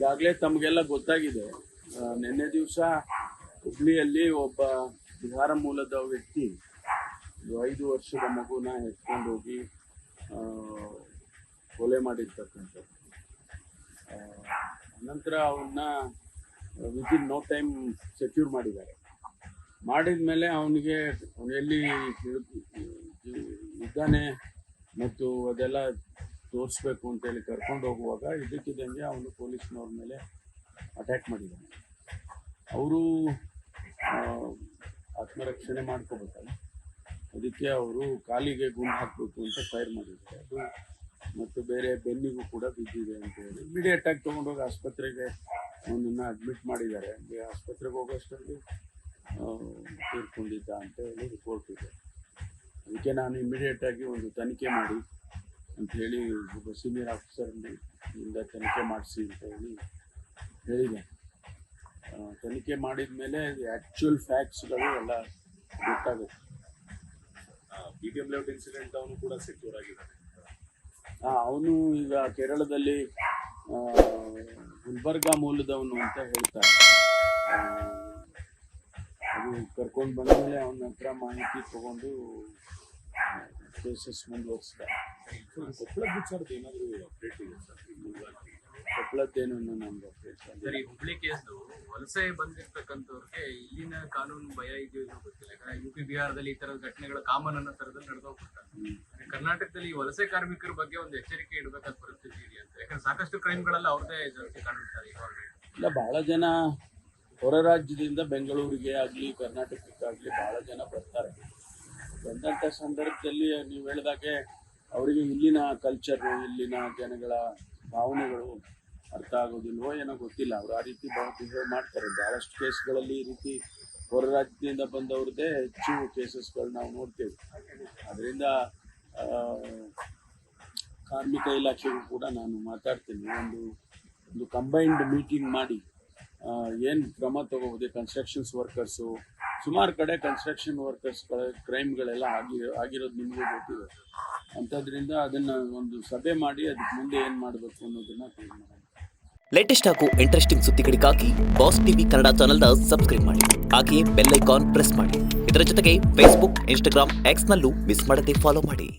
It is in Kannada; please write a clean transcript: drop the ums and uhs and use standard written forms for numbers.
ಈಗಾಗಲೇ ತಮಗೆಲ್ಲ ಗೊತ್ತಾಗಿದೆ. ನಿನ್ನೆ ದಿವಸ ಹುಬ್ಳಿಯಲ್ಲಿ ಒಬ್ಬ ಬಿಹಾರ ಮೂಲದ ವ್ಯಕ್ತಿ 5 ವರ್ಷದ ಮಗುನ ಎತ್ಕೊಂಡು ಹೋಗಿ ಕೊಲೆ ಮಾಡಿರ್ತಕ್ಕಂಥದ್ದು. ನಂತರ ಅವನ್ನ ವಿತಿನ್ ನೋ ಟೈಮ್ ಸೆಕ್ಯೂರ್ ಮಾಡಿದ್ದಾರೆ. ಮಾಡಿದ ಮೇಲೆ ಅವನಿಗೆ ಎಲ್ಲಿ ಇದ್ದಾನೆ ಮತ್ತು ಅದೆಲ್ಲ ತೋರಿಸ್ಬೇಕು ಅಂತೇಳಿ ಕರ್ಕೊಂಡು ಹೋಗುವಾಗ ಇದಕ್ಕಿದ್ದಂಗೆ ಅವನು ಪೊಲೀಸ್ನವ್ರ ಮೇಲೆ ಅಟ್ಯಾಕ್ ಮಾಡಿದ್ದಾನೆ. ಅವರು ಆತ್ಮರಕ್ಷಣೆ ಮಾಡ್ಕೋಬೇಕಲ್ಲ, ಅದಕ್ಕೆ ಅವರು ಕಾಲಿಗೆ ಗುಂಡು ಹಾಕಬೇಕು ಅಂತ ಫೈರ್ ಮಾಡಿದ್ದಾರೆ. ಅದು ಮತ್ತು ಬೇರೆ ಬೆನ್ನಿಗೂ ಕೂಡ ಬಿದ್ದಿದೆ ಅಂತ ಹೇಳಿ ಇಮಿಡಿಯೇಟಾಗಿ ತೊಗೊಂಡೋಗಿ ಆಸ್ಪತ್ರೆಗೆ ಅವನನ್ನು ಅಡ್ಮಿಟ್ ಮಾಡಿದ್ದಾರೆ. ಆಸ್ಪತ್ರೆಗೆ ಹೋಗೋಷ್ಟರಲ್ಲಿ ತೀರ್ಕೊಂಡಿದ್ದ ಅಂತ ಹೇಳಿ ರಿಪೋರ್ಟ್ ಇದೆ. ಅದಕ್ಕೆ ನಾನು ಇಮಿಡಿಯೇಟಾಗಿ ಒಂದು ತನಿಖೆ ಮಾಡಿ ಅಂತ ಹೇಳಿ ಒಬ್ಬ ಸೀನಿಯರ್ ಆಫೀಸರ್ನಿಂದ ತನಿಖೆ ಮಾಡಿಸಿ ಅಂತ ಹೇಳಿದೆ. ತನಿಖೆ ಮಾಡಿದ ಮೇಲೆ ಆ್ಯಕ್ಚುಯಲ್ ಫ್ಯಾಕ್ಟ್ಸ್ಗಳು ಎಲ್ಲ ಗೊತ್ತಾಗುತ್ತೆ. BTM ಲೇಔಟ್ ಇನ್ಸಿಡೆಂಟ್ ಅವನು ಕೂಡ ಸೆಕ್ಯೂರ್ ಆಗಿದ್ದಾನೆ. ಅವನು ಈಗ ಕೇರಳದಲ್ಲಿ ಗುಲ್ಬರ್ಗಾ ಮೂಲದವನು ಅಂತ ಹೇಳ್ತಾರೆ. ಅದು ಕರ್ಕೊಂಡು ಬಂದ ಮೇಲೆ ಅವನ ಹತ್ರ ಮಾಹಿತಿ ತಗೊಂಡು ಕೇಸಸ್ ಮುಂದುವರಿಸ್ತಾರೆ. ಕೊಪ್ಪಳದ ವಿಚಾರದ ಏನಾದರೂ ಅಪ್ಡೇಟ್ ಇದೆ ಸರ್? ಕೊಪ್ಪಳದ್ದೇನು ನಮ್ಗೆ ಅಪ್ಡೇಟ್ ಸರ್, ಈ ಹುಬ್ಳಿ ಕೇಸ್ದು ವಲಸೆ ಬಂದಿರ್ತಕ್ಕಂಥವ್ರಿಗೆ ಇಲ್ಲಿನ ಕಾನೂನು ಭಯ ಇದೆಯೋ ಏನೋ ಗೊತ್ತಿಲ್ಲ. ಯಾಕಂದ್ರೆ UP ಬಿಹಾರದಲ್ಲಿ ಈ ತರದ ಘಟನೆಗಳ ಕಾಮನ್ ಅನ್ನೋ ತರದಲ್ಲಿ ನಡೆದೋಗ್ಬಿಡ್ತಾರೆ. ಕರ್ನಾಟಕದಲ್ಲಿ ಈ ವಲಸೆ ಕಾರ್ಮಿಕರ ಬಗ್ಗೆ ಒಂದು ಎಚ್ಚರಿಕೆ ಇಡಬೇಕಾದ ಪರಿಸ್ಥಿತಿ ಇದೆ ಅಂತ. ಯಾಕಂದ್ರೆ ಸಾಕಷ್ಟು ಕ್ರೈಮ್ಗಳೆಲ್ಲ ಅವ್ರದೇ ಜಾಸ್ತಿ ಕಾಣಿಸ್ತಾರೆ ಇವಾಗ. ಇಲ್ಲ, ಬಹಳ ಜನ ಹೊರ ರಾಜ್ಯದಿಂದ ಬೆಂಗಳೂರಿಗೆ ಆಗಲಿ ಕರ್ನಾಟಕಕ್ಕಾಗಲಿ ಬಹಳ ಜನ ಬರ್ತಾರೆ. ಬಂದಂಥ ಸಂದರ್ಭದಲ್ಲಿ ನೀವು ಹೇಳಿದಾಗೆ ಅವರಿಗೆ ಇಲ್ಲಿನ ಕಲ್ಚರು, ಇಲ್ಲಿನ ಜನಗಳ ಭಾವನೆಗಳು ಅರ್ಥ ಆಗೋದಿಲ್ವೋ ಏನೋ ಗೊತ್ತಿಲ್ಲ. ಅವರು ಆ ರೀತಿ ಬಿಹೇವ್ ಮಾಡ್ತಾರೆ. ಭಾಳಷ್ಟು ಕೇಸ್ಗಳಲ್ಲಿ ಈ ರೀತಿ ಹೊರ ರಾಜ್ಯದಿಂದ ಬಂದವ್ರದ್ದೇ ಹೆಚ್ಚು ಕೇಸಸ್ಗಳು ನಾವು ನೋಡ್ತೇವೆ. ಅದರಿಂದ ಕಾರ್ಮಿಕ ಇಲಾಖೆಗೂ ಕೂಡ ನಾನು ಮಾತಾಡ್ತೀನಿ. ಒಂದು ಕಂಬೈನ್ಡ್ ಮೀಟಿಂಗ್ ಮಾಡಿ ಏನು ಕ್ರಮ ತಗೋಬೋದು. ಕನ್ಸ್ಟ್ರಕ್ಷನ್ಸ್ ವರ್ಕರ್ಸು, ಸುಮಾರು ಕಡೆ ಕನ್ಸ್ಟ್ರಕ್ಷನ್ ವರ್ಕರ್ಸ್ಗಳ ಕ್ರೈಮ್ಗಳೆಲ್ಲ ಆಗಿರೋದು ನಿಮಗೂ ಗೊತ್ತಿದೆ. ಅಂಥದ್ರಿಂದ ಅದನ್ನು ಒಂದು ಸಭೆ ಮಾಡಿ ಅದಕ್ಕೆ ಮುಂದೆ ಏನು ಮಾಡಬೇಕು ಅನ್ನೋದನ್ನು ತೀರ್ಮಾನ. ಲೇಟೆಸ್ಟ್ ಹಾಗೂ ಇಂಟ್ರೆಸ್ಟಿಂಗ್ ಸುದ್ದಿಗಳಿಗಾಗಿ ಬಾಸ್ ಟಿವಿ ಕನ್ನಡ ಚಾನೆಲ್ನ ಸಬ್ಸ್ಕ್ರೈಬ್ ಮಾಡಿ. ಹಾಗೆಯೇ ಬೆಲ್ ಐಕಾನ್ ಪ್ರೆಸ್ ಮಾಡಿ. ಇದರ ಜೊತೆಗೆ ಫೇಸ್ಬುಕ್, ಇನ್ಸ್ಟಾಗ್ರಾಮ್, ಎಕ್ಸ್ನಲ್ಲೂ ಮಿಸ್ ಮಾಡದೆ ಫಾಲೋ ಮಾಡಿ.